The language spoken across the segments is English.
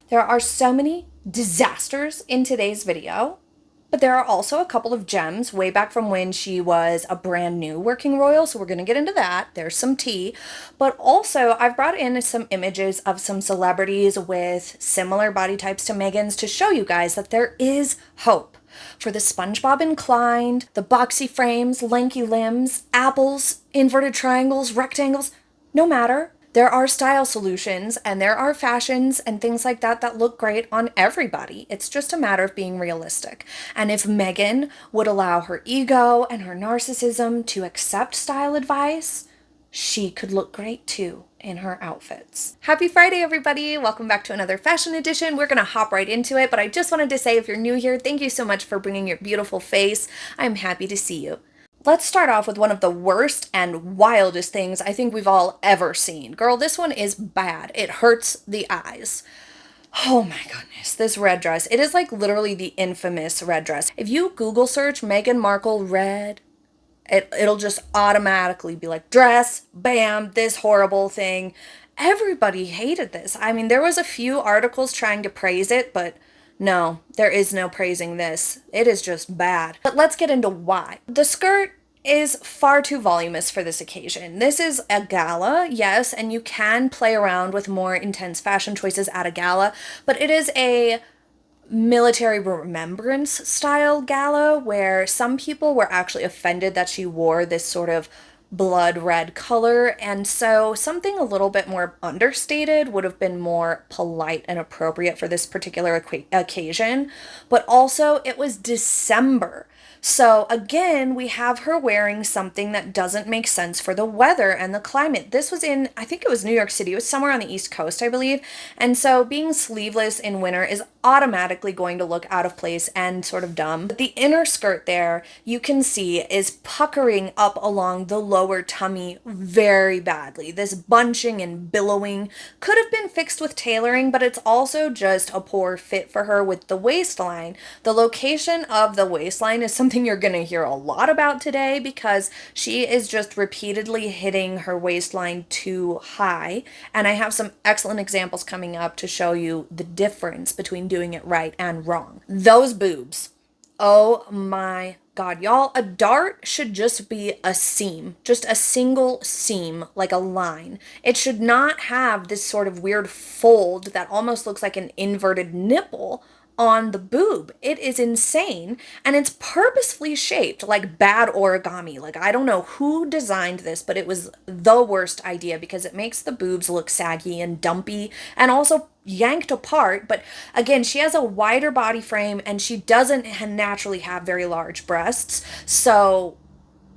There are so many disasters in today's video, but there are also a couple of gems way back from when she was a brand new working royal, so we're going to get into that. There's some tea. But also, I've brought in some images of some celebrities with similar body types to Meghan's to show you guys that there is hope. For the SpongeBob inclined, the boxy frames, lanky limbs, apples, inverted triangles, rectangles, no matter. There are style solutions and there are fashions and things like that that look great on everybody. It's just a matter of being realistic. And if Meghan would allow her ego and her narcissism to accept style advice, she could look great too in her outfits. Happy Friday, everybody. Welcome back to another fashion edition. We're going to hop right into it, but I just wanted to say, if you're new here, thank you so much for bringing your beautiful face. I'm happy to see you. Let's start off with one of the worst and wildest things I think we've all ever seen. Girl, this one is bad. It hurts the eyes. Oh my goodness, this red dress. It is like literally the infamous red dress. If you Google search Meghan Markle red, it'll just automatically be like dress, bam, this horrible thing. Everybody hated this. I mean, there was a few articles trying to praise it, but no, there is no praising this. It is just bad. But let's get into why. The skirt is far too voluminous for this occasion. This is a gala, yes, and you can play around with more intense fashion choices at a gala, but it is a military remembrance style gala where some people were actually offended that she wore this sort of blood red color, and so something a little bit more understated would have been more polite and appropriate for this particular occasion. But also, it was December. So again, we have her wearing something that doesn't make sense for the weather and the climate. This was in, I think it was New York City. It was somewhere on the East Coast, I believe. And so being sleeveless in winter is automatically going to look out of place and sort of dumb. But the inner skirt there, you can see, is puckering up along the lower tummy very badly. This bunching and billowing could have been fixed with tailoring, but it's also just a poor fit for her with the waistline. The location of the waistline is something you're going to hear a lot about today because she is just repeatedly hitting her waistline too high. And I have some excellent examples coming up to show you the difference between doing it right and wrong. Those boobs. Oh my God, y'all, a dart should just be a seam, just a single seam, like a line. It should not have this sort of weird fold that almost looks like an inverted nipple on the boob. It is insane, and it's purposefully shaped like bad origami. Like, I don't know who designed this, but it was the worst idea because it makes the boobs look saggy and dumpy and also yanked apart. But again, she has a wider body frame and she doesn't naturally have very large breasts, so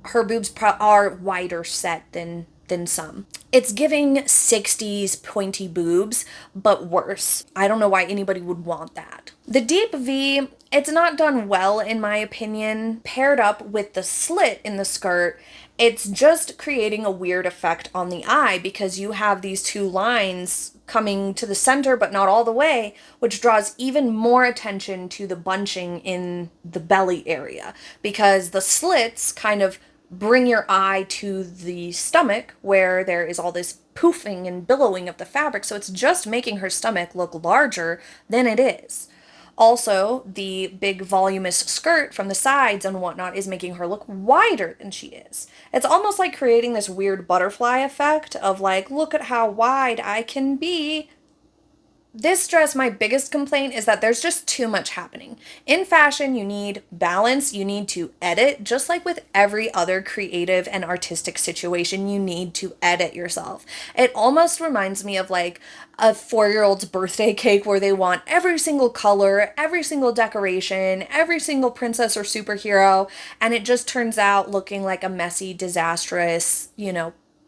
her boobs are wider set than some. It's giving 60s pointy boobs, but worse. I don't know why anybody would want that. The deep V, it's not done well in my opinion. Paired up with the slit in the skirt, it's just creating a weird effect on the eye because you have these two lines coming to the center but not all the way, which draws even more attention to the bunching in the belly area because the slits kind of bring your eye to the stomach where there is all this poofing and billowing of the fabric, so it's just making her stomach look larger than it is. Also, the big voluminous skirt from the sides and whatnot is making her look wider than she is. It's almost like creating this weird butterfly effect of like, look at how wide I can be. This dress, my biggest complaint is that there's just too much happening. In fashion, you need balance, you need to edit, just like with every other creative and artistic situation, you need to edit yourself. It almost reminds me of like a 4-year-old's birthday cake where they want every single color, every single decoration, every single princess or superhero, and it just turns out looking like a messy, disastrous,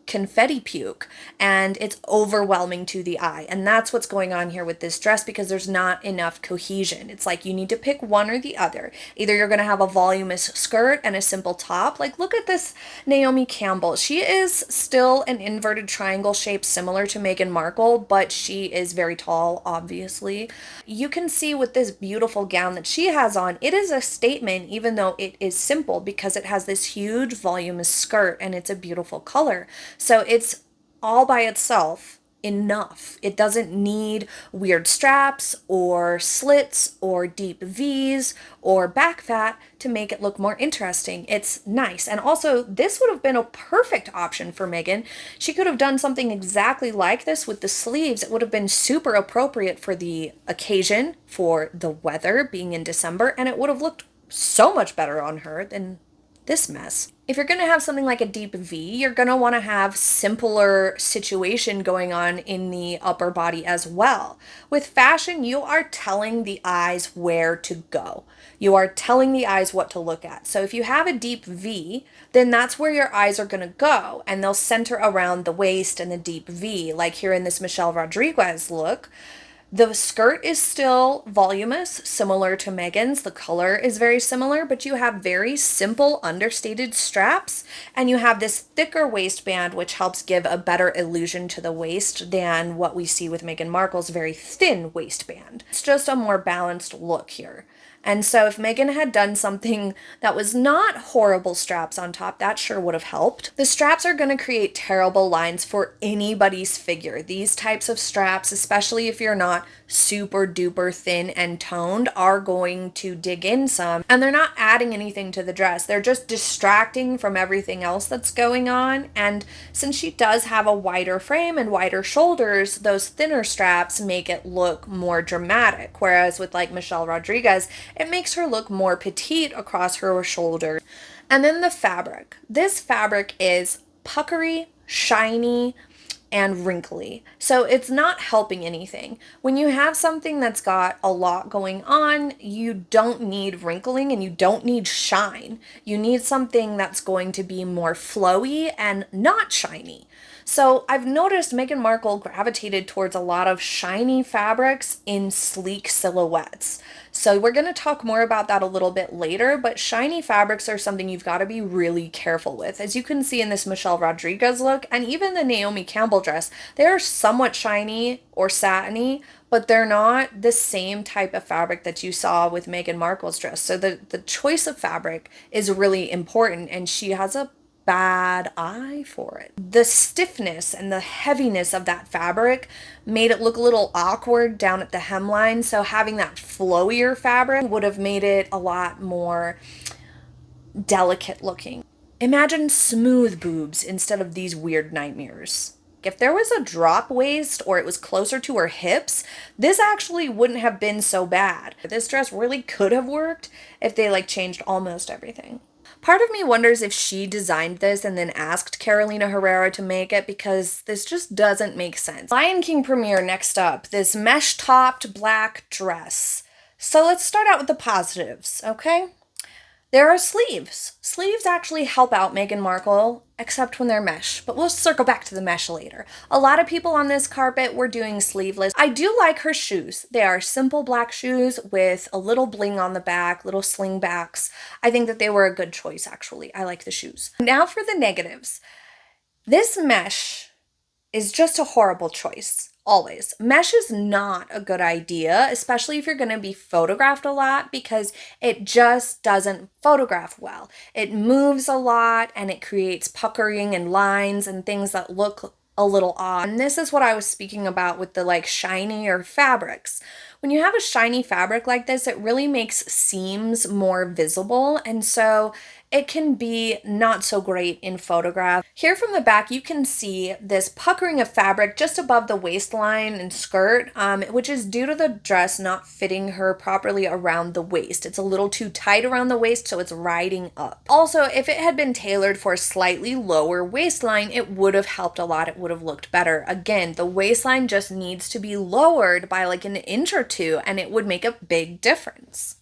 confetti puke, and it's overwhelming to the eye. And that's what's going on here with this dress because there's not enough cohesion. It's like you need to pick one or the other. Either you're going to have a voluminous skirt and a simple top. Like, look at this Naomi Campbell. She is still an inverted triangle shape similar to Meghan Markle, but she is very tall, obviously. You can see with this beautiful gown that she has on, it is a statement even though it is simple because it has this huge voluminous skirt and it's a beautiful color. So it's all by itself enough. It doesn't need weird straps or slits or deep V's or back fat to make it look more interesting. It's nice. And also, this would have been a perfect option for Meghan. She could have done something exactly like this with the sleeves. It would have been super appropriate for the occasion, for the weather being in December, and it would have looked so much better on her than this mess. If you're going to have something like a deep V, you're going to want to have simpler situation going on in the upper body as well. With fashion, you are telling the eyes where to go. You are telling the eyes what to look at. So if you have a deep V, then that's where your eyes are going to go, and they'll center around the waist and the deep V, like here in this Michelle Rodriguez look. The skirt is still voluminous, similar to Meghan's. The color is very similar, but you have very simple understated straps, and you have this thicker waistband, which helps give a better illusion to the waist than what we see with Meghan Markle's very thin waistband. It's just a more balanced look here. And so if Meghan had done something that was not horrible straps on top, that sure would have helped. The straps are going to create terrible lines for anybody's figure. These types of straps, especially if you're not super duper thin and toned, are going to dig in some, and they're not adding anything to the dress. They're just distracting from everything else that's going on. And since she does have a wider frame and wider shoulders, those thinner straps make it look more dramatic. Whereas with like Michelle Rodriguez, it makes her look more petite across her shoulder. And then the fabric. This fabric is puckery, shiny, and wrinkly. So it's not helping anything. When you have something that's got a lot going on, you don't need wrinkling and you don't need shine. You need something that's going to be more flowy and not shiny. So I've noticed Meghan Markle gravitated towards a lot of shiny fabrics in sleek silhouettes. So we're going to talk more about that a little bit later, but shiny fabrics are something you've got to be really careful with. As you can see in this Michelle Rodriguez look, and even the Naomi Campbell dress, they are somewhat shiny or satiny, but they're not the same type of fabric that you saw with Meghan Markle's dress. So the choice of fabric is really important, and she has a bad eye for it. The stiffness and the heaviness of that fabric made it look a little awkward down at the hemline, so having that flowier fabric would have made it a lot more delicate looking. Imagine smooth boobs instead of these weird nightmares. If there was a drop waist or it was closer to her hips, this actually wouldn't have been so bad. This dress really could have worked if they changed almost everything. Part of me wonders if she designed this and then asked Carolina Herrera to make it, because this just doesn't make sense. Lion King premiere next up, this mesh-topped black dress. So let's start out with the positives, okay? There are sleeves. Sleeves actually help out Meghan Markle, except when they're mesh, but we'll circle back to the mesh later. A lot of people on this carpet were doing sleeveless. I do like her shoes. They are simple black shoes with a little bling on the back, little sling backs. I think that they were a good choice, actually. I like the shoes. Now for the negatives. This mesh is just a horrible choice. Always. Mesh is not a good idea, especially if you're going to be photographed a lot, because it just doesn't photograph well. It moves a lot and it creates puckering and lines and things that look a little odd. And this is what I was speaking about with the shinier fabrics. When you have a shiny fabric like this, it really makes seams more visible, and so it can be not so great in photograph. Here from the back, you can see this puckering of fabric just above the waistline and skirt, which is due to the dress not fitting her properly around the waist. It's a little too tight around the waist, so it's riding up. Also, if it had been tailored for a slightly lower waistline, it would have helped a lot. It would have looked better. Again, the waistline just needs to be lowered by an inch or two, and it would make a big difference,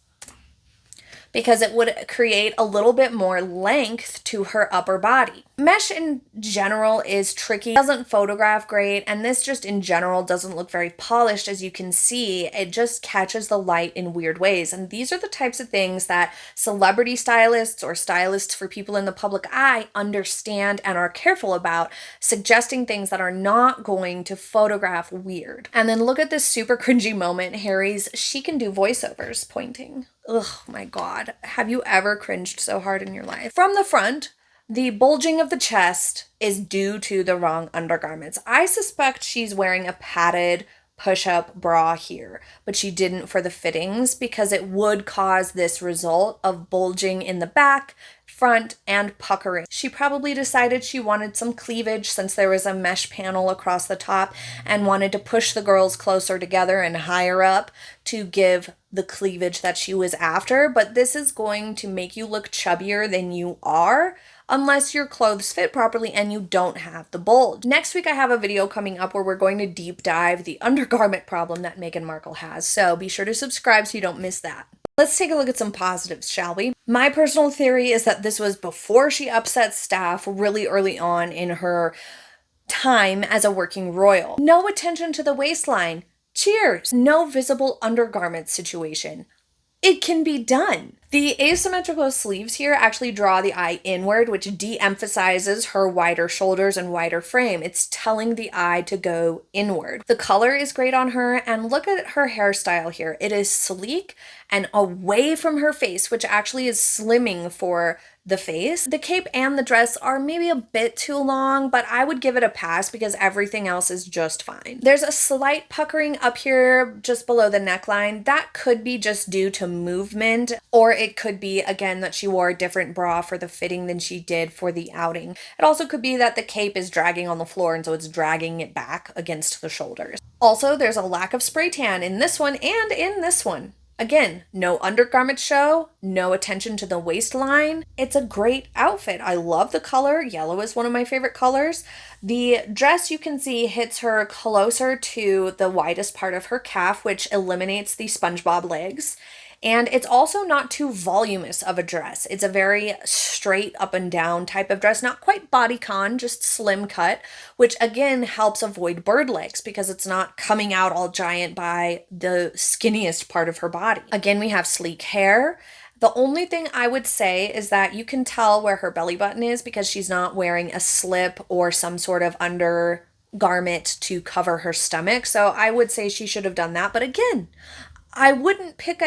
because it would create a little bit more length to her upper body. Mesh in general is tricky, doesn't photograph great, and this just in general doesn't look very polished. As you can see, it just catches the light in weird ways, and these are the types of things that celebrity stylists or stylists for people in the public eye understand and are careful about, suggesting things that are not going to photograph weird. And then look at this super cringy moment, Harry's "she can do voiceovers" pointing. Ugh, my God. Have you ever cringed so hard in your life? From the front, The bulging of the chest is due to the wrong undergarments. I suspect she's wearing a padded push-up bra here, but she didn't for the fittings because it would cause this result of bulging in the back, front, and puckering. She probably decided she wanted some cleavage since there was a mesh panel across the top and wanted to push the girls closer together and higher up to give the cleavage that she was after, but this is going to make you look chubbier than you are unless your clothes fit properly and you don't have the bulge. Next week I have a video coming up where we're going to deep dive the undergarment problem that Meghan Markle has, so be sure to subscribe so you don't miss that. Let's take a look at some positives, shall we? My personal theory is that this was before she upset staff really early on in her time as a working royal. No attention to the waistline. Cheers! No visible undergarment situation. It can be done. The asymmetrical sleeves here actually draw the eye inward, which de-emphasizes her wider shoulders and wider frame. It's telling the eye to go inward. The color is great on her, and look at her hairstyle here. It is sleek and away from her face, which actually is slimming for the face. The cape and the dress are maybe a bit too long, but I would give it a pass because everything else is just fine. There's a slight puckering up here just below the neckline. That could be just due to movement, or it could be, again, that she wore a different bra for the fitting than she did for the outing. It also could be that the cape is dragging on the floor and so it's dragging it back against the shoulders. Also, there's a lack of spray tan in this one and in this one. Again, no undergarment show, no attention to the waistline. It's a great outfit. I love the color. Yellow is one of my favorite colors. The dress, you can see, hits her closer to the widest part of her calf, which eliminates the SpongeBob legs. And it's also not too voluminous of a dress. It's a very straight up and down type of dress, not quite bodycon, just slim cut, which again helps avoid bird legs because it's not coming out all giant by the skinniest part of her body. Again, we have sleek hair. The only thing I would say is that you can tell where her belly button is because she's not wearing a slip or some sort of undergarment to cover her stomach. So I would say she should have done that. But again, I wouldn't pick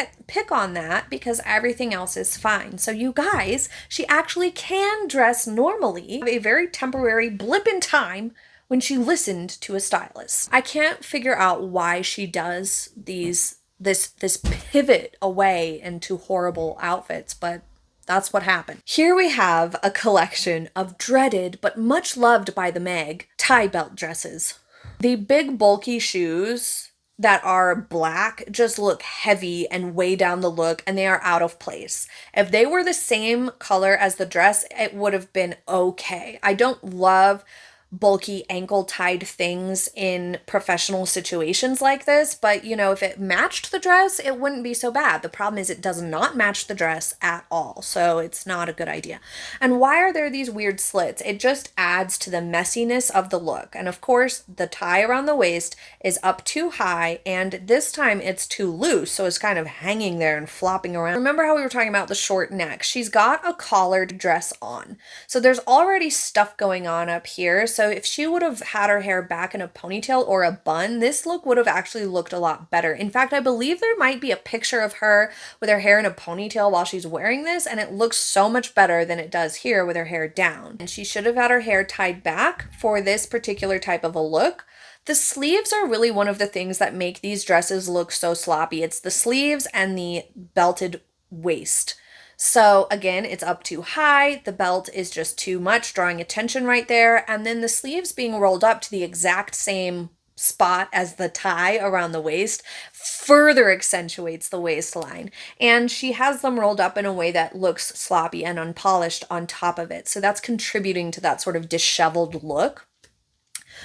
on that because everything else is fine. So you guys, she actually can dress normally, a very temporary blip in time when she listened to a stylist. I can't figure out why she does this pivot away into horrible outfits, but that's what happened. Here we have a collection of dreaded but much loved by the Meg tie belt dresses. The big bulky shoes that are black just look heavy and weigh down the look, and they are out of place. If they were the same color as the dress, it would have been okay. I don't love bulky ankle-tied things in professional situations like this, but you know, if it matched the dress, it wouldn't be so bad. The problem is it does not match the dress at all, so it's not a good idea. And why are there these weird slits? It just adds to the messiness of the look. And of course, the tie around the waist is up too high, and this time it's too loose, so it's kind of hanging there and flopping around. Remember how we were talking about the short neck? She's got a collared dress on, so there's already stuff going on up here. So if she would have had her hair back in a ponytail or a bun, this look would have actually looked a lot better. In fact, I believe there might be a picture of her with her hair in a ponytail while she's wearing this, and it looks so much better than it does here with her hair down. And she should have had her hair tied back for this particular type of a look. The sleeves are really one of the things that make these dresses look so sloppy. It's the sleeves and the belted waist. So again, it's up too high, the belt is just too much, drawing attention right there, and then the sleeves being rolled up to the exact same spot as the tie around the waist further accentuates the waistline. And she has them rolled up in a way that looks sloppy and unpolished on top of it. So that's contributing to that sort of disheveled look.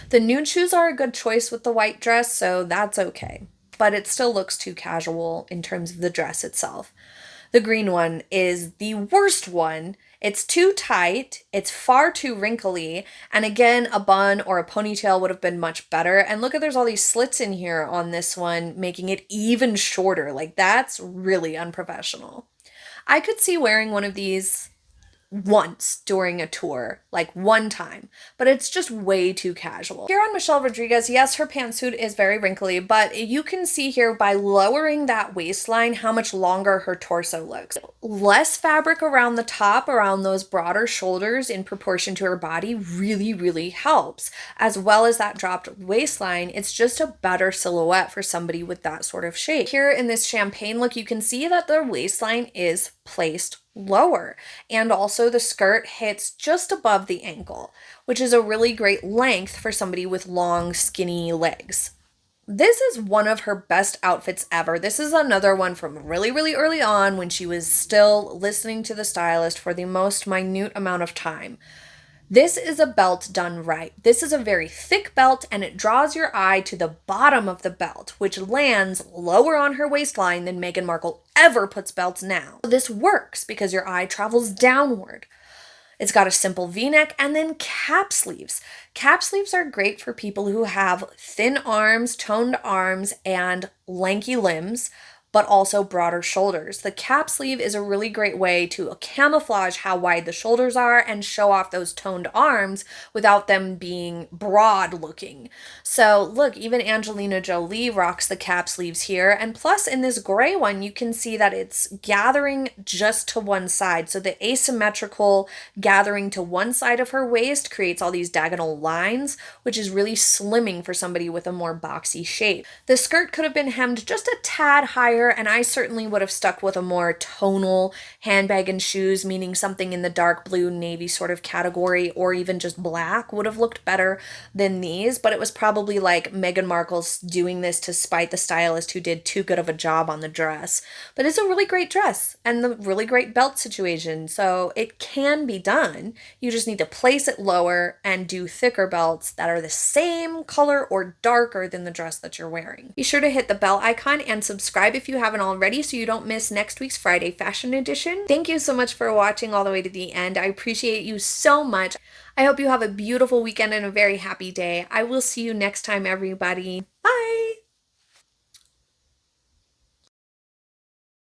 The nude shoes are a good choice with the white dress, so that's okay. But it still looks too casual in terms of the dress itself. The green one is the worst one. It's too tight, it's far too wrinkly, and again, a bun or a ponytail would have been much better. And look at, there's all these slits in here on this one, making it even shorter. Like, that's really unprofessional. I could see wearing one of these once during a tour, like one time, but it's just way too casual. Here on Michelle Rodriguez, yes, her pantsuit is very wrinkly, but you can see here by lowering that waistline how much longer her torso looks. Less fabric around the top, around those broader shoulders in proportion to her body really, really helps. As well as that dropped waistline, it's just a better silhouette for somebody with that sort of shape. Here in this champagne look, you can see that the waistline is placed lower, and also the skirt hits just above the ankle, which is a really great length for somebody with long, skinny legs. This is one of her best outfits ever. This is another one from really, really early on when she was still listening to the stylist for the most minute amount of time. This is a belt done right. This is a very thick belt, and it draws your eye to the bottom of the belt, which lands lower on her waistline than Meghan Markle ever puts belts now. This works because your eye travels downward. It's got a simple V-neck and then cap sleeves. Cap sleeves are great for people who have thin arms, toned arms, and lanky limbs, but also broader shoulders. The cap sleeve is a really great way to camouflage how wide the shoulders are and show off those toned arms without them being broad looking. So look, even Angelina Jolie rocks the cap sleeves here. And plus in this gray one, you can see that it's gathering just to one side. So the asymmetrical gathering to one side of her waist creates all these diagonal lines, which is really slimming for somebody with a more boxy shape. The skirt could have been hemmed just a tad higher, and I certainly would have stuck with a more tonal handbag and shoes, meaning something in the dark blue navy sort of category, or even just black would have looked better than these. But it was probably like Meghan Markle's doing this to spite the stylist who did too good of a job on the dress. But it's a really great dress and the really great belt situation, so it can be done. You just need to place it lower and do thicker belts that are the same color or darker than the dress that you're wearing. Be sure to hit the bell icon and subscribe if you haven't already so you don't miss next week's Friday fashion edition. Thank you so much for watching all the way to the end. I appreciate you so much. I hope you have a beautiful weekend and a very happy day. I will see you next time, everybody. Bye!